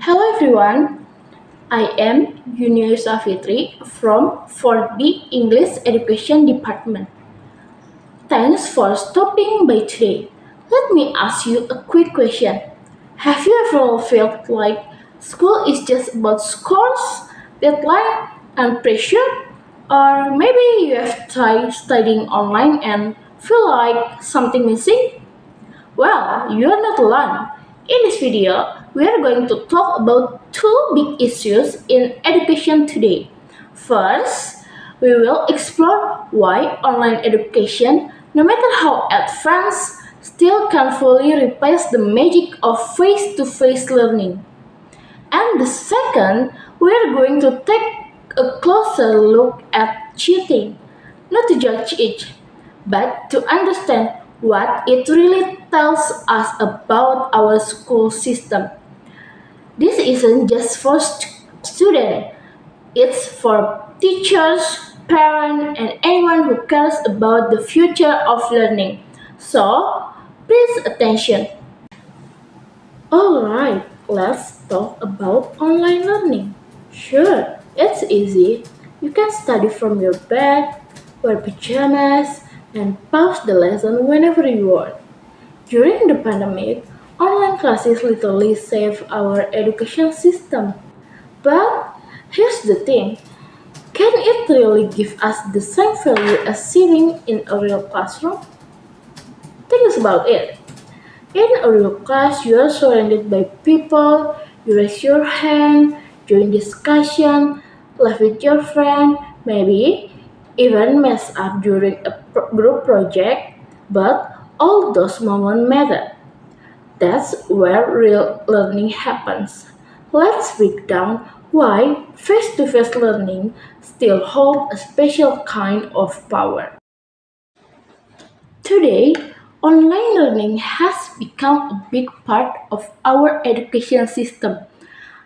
Hello everyone, I am Junior Safitri from 4B English Education Department. Thanks for stopping by today. Let me ask you a quick question. Have you ever felt like school is just about scores, deadline, and pressure? Or maybe you have tried studying online and feel like something missing? Well, you are not alone. In this video, we are going to talk about two big issues in education today. First, we will explore why online education, no matter how advanced, still can't fully replace the magic of face-to-face learning. And the second, we are going to take a closer look at cheating, not to judge it, but to understand what it really tells us about our school system. This isn't just for students, it's for teachers, parents, and anyone who cares about the future of learning. So, please attention. Alright, let's talk about online learning. Sure, it's easy. You can study from your bed, wear pajamas, and pause the lesson whenever you want. During the pandemic, online classes literally saved our education system. But here's the thing, can it really give us the same value as sitting in a real classroom? Think about it. In a real class, you are surrounded by people, you raise your hand, join discussion, laugh with your friend, maybe even mess up during a group project, but all those moments matter. That's where real learning happens. Let's break down why face-to-face learning still holds a special kind of power. Today, online learning has become a big part of our education system.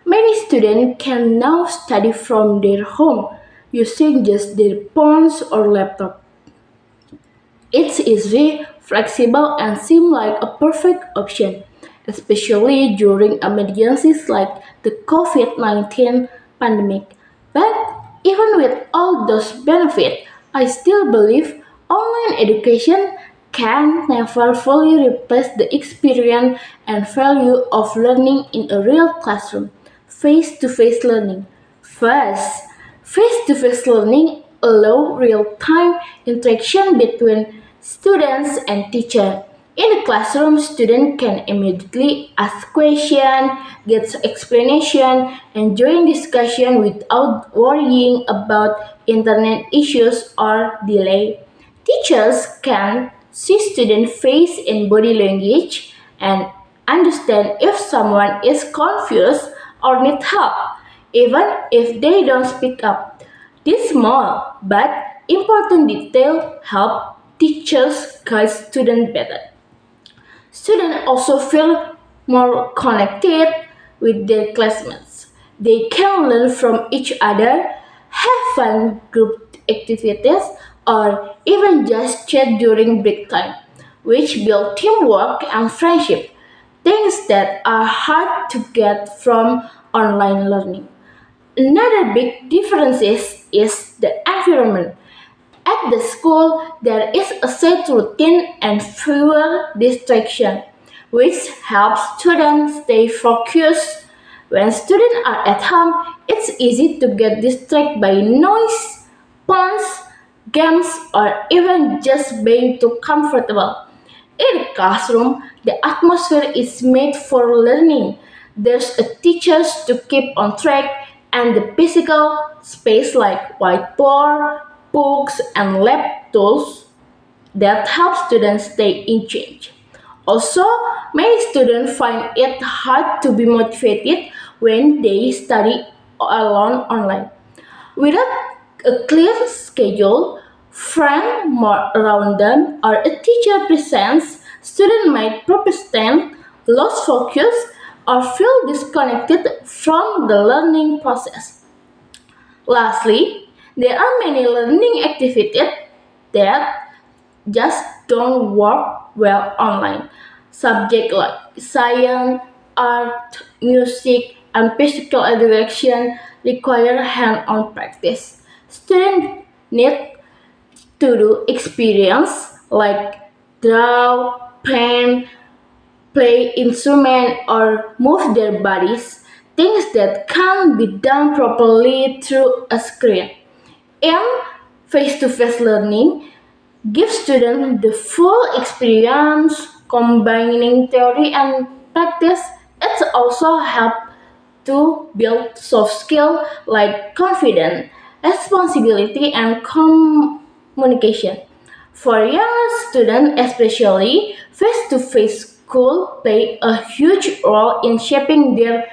Many students can now study from their home using just their phones or laptop. It's easy, flexible, and seems like a perfect option, especially during emergencies like the COVID-19 pandemic. But even with all those benefits, I still believe online education can never fully replace the experience and value of learning in a real classroom, face-to-face learning. First, face-to-face learning allows real-time interaction between students and teacher. In a classroom, students can immediately ask questions, get explanation, and join discussion without worrying about internet issues or delay. Teachers can see student face and body language and understand if someone is confused or need help, even if they don't speak up. This small but important detail help teachers guide students better. Students also feel more connected with their classmates. They can learn from each other, have fun group activities, or even just chat during break time, which build teamwork and friendship, things that are hard to get from online learning. Another big difference is the environment. At the school, there is a set routine and fewer distractions, which helps students stay focused. When students are at home, it's easy to get distracted by noise, phones, games, or even just being too comfortable. In a classroom, the atmosphere is made for learning. There's a teachers to keep on track and the physical space like whiteboard, books, and lab tools that help students stay engaged. Also, many students find it hard to be motivated when they study alone online. Without a clear schedule, friends more around them, or a teacher presents, students might procrastinate, lose focus, or feel disconnected from the learning process. Lastly, there are many learning activities that just don't work well online. Subjects like science, art, music, and physical education require hands-on practice. Students need to do experience like draw, paint, play instrument or move their bodies, things that can't be done properly through a screen. In face-to-face learning, give students the full experience combining theory and practice. It also helps to build soft skills like confidence, responsibility, and communication. For younger students especially, face-to-face school play a huge role in shaping their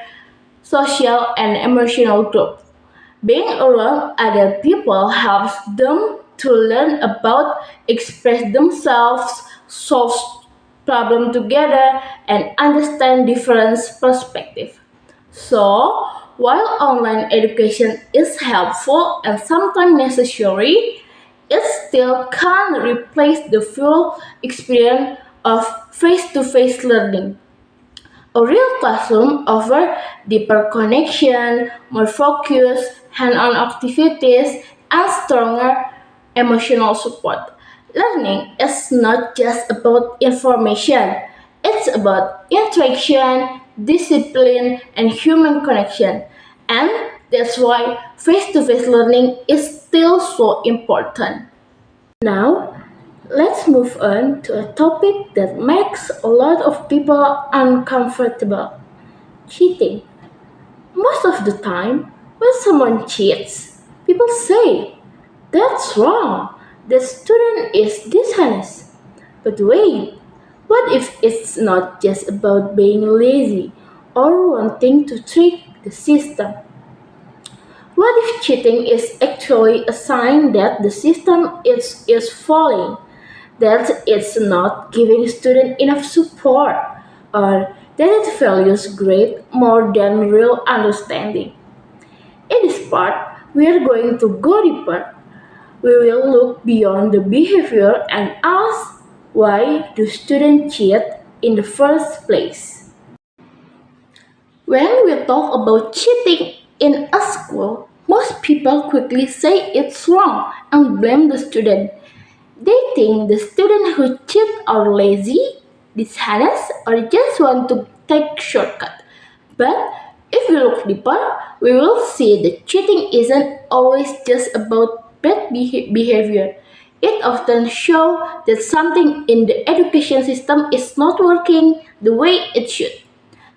social and emotional growth. Being around other people helps them to learn about, express themselves, solve problems together, and understand different perspectives. So, while online education is helpful and sometimes necessary, it still can't replace the full experience of face-to-face learning. A real classroom offers deeper connection, more focus, hand-on activities, and stronger emotional support. Learning is not just about information, it's about interaction, discipline, and human connection. And that's why face-to-face learning is still so important. Now, let's move on to a topic that makes a lot of people uncomfortable: cheating. Most of the time, when someone cheats, people say, "That's wrong, the student is dishonest." But wait, what if it's not just about being lazy or wanting to trick the system? What if cheating is actually a sign that the system is falling, that it's not giving students enough support, or that it values grade more than real understanding? In this part, we are going to go deeper. We will look beyond the behavior and ask, why do students cheat in the first place? When we talk about cheating in a school, most people quickly say it's wrong and blame the student. They think the students who cheat are lazy, dishonest, or just want to take shortcut. But if we look deeper, we will see that cheating isn't always just about bad behavior. It often shows that something in the education system is not working the way it should.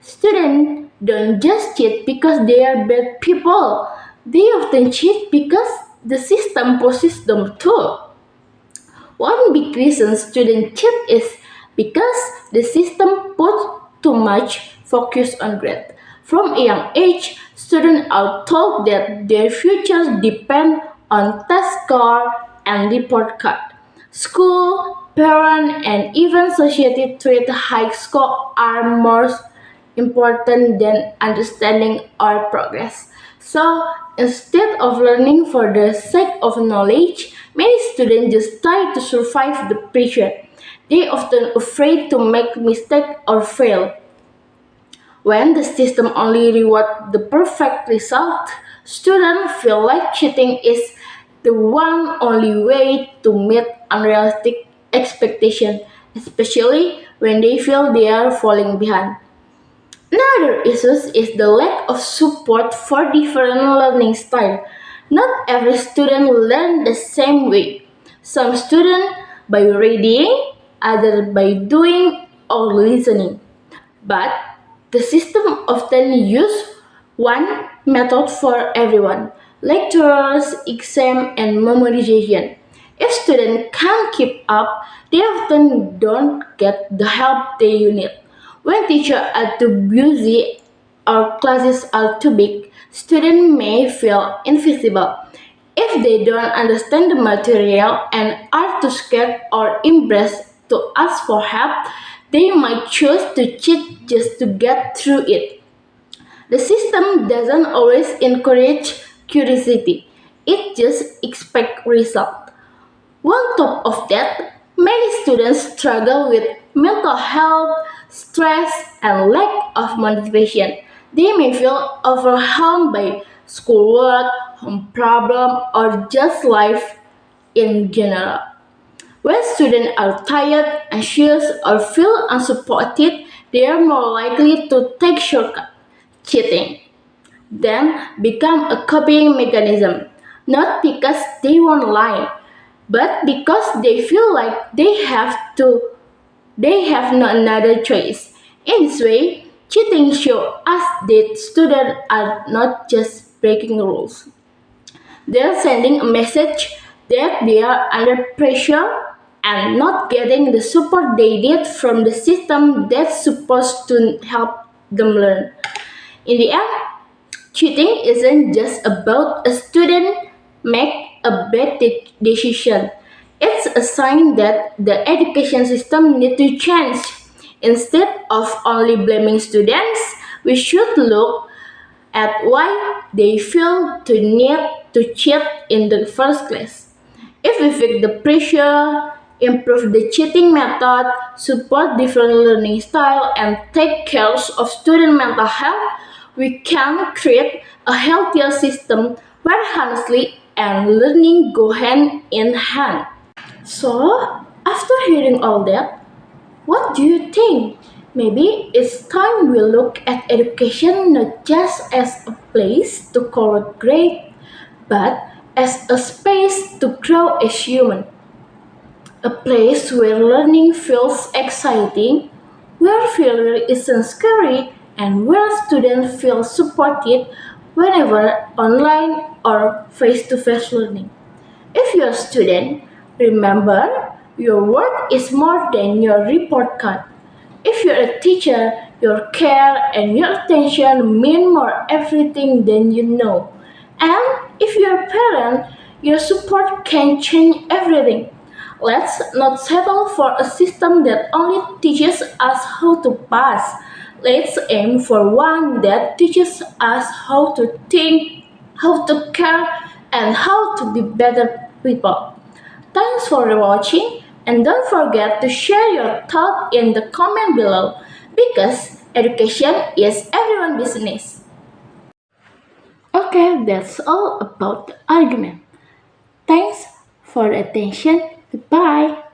Students don't just cheat because they are bad people. They often cheat because the system pushes them to. One big reason students cheat is because the system puts too much focus on grade. From a young age, students are told that their futures depend on test score and report card. School, parents, and even society treat high score are more important than understanding our progress. So instead of learning for the sake of knowledge, many students just try to survive the pressure. They often afraid to make mistake or fail. When the system only rewards the perfect result, students feel like cheating is the one only way to meet unrealistic expectations, especially when they feel they are falling behind. Another issue is the lack of support for different learning styles. Not every student learns the same way. Some students by reading, others by doing or listening. But the system often uses one method for everyone: lectures, exam, and memorization. If students can't keep up, they often don't get the help they need. When teachers are too busy or classes are too big, students may feel invisible. If they don't understand the material and are too scared or embarrassed to ask for help, they might choose to cheat just to get through it. The system doesn't always encourage curiosity, it just expects results. On top of that, many students struggle with mental health, stress, and lack of motivation. They may feel overwhelmed by schoolwork, home problem, or just life in general. When students are tired, anxious, or feel unsupported, they are more likely to take shortcuts. Cheating then become a coping mechanism, not because they want to lie, but because they feel like they have no another choice. In this way, cheating shows us that students are not just breaking rules. They are sending a message that they are under pressure and not getting the support they need from the system that's supposed to help them learn. In the end, cheating isn't just about a student make a bad decision. It's a sign that the education system needs to change. Instead of only blaming students, we should look at why they feel to need to cheat in the first place. If we fix the pressure, improve the cheating method, support different learning style, and take care of student mental health, we can create a healthier system where honesty and learning go hand in hand. So, after hearing all that, what do you think? Maybe it's time we look at education not just as a place to collect grades, but as a space to grow as human. A place where learning feels exciting, where failure isn't scary, and where students feel supported whenever online or face to face learning. If you're a student, remember your worth is more than your report card. If you're a teacher, your care and your attention mean more everything than you know. And if you're a parent, your support can change everything. Let's not settle for a system that only teaches us how to pass. Let's aim for one that teaches us how to think, how to care, and how to be better people. Thanks for watching and don't forget to share your thought in the comment below because education is everyone's business. Okay, that's all about the argument. Thanks for the attention. Goodbye.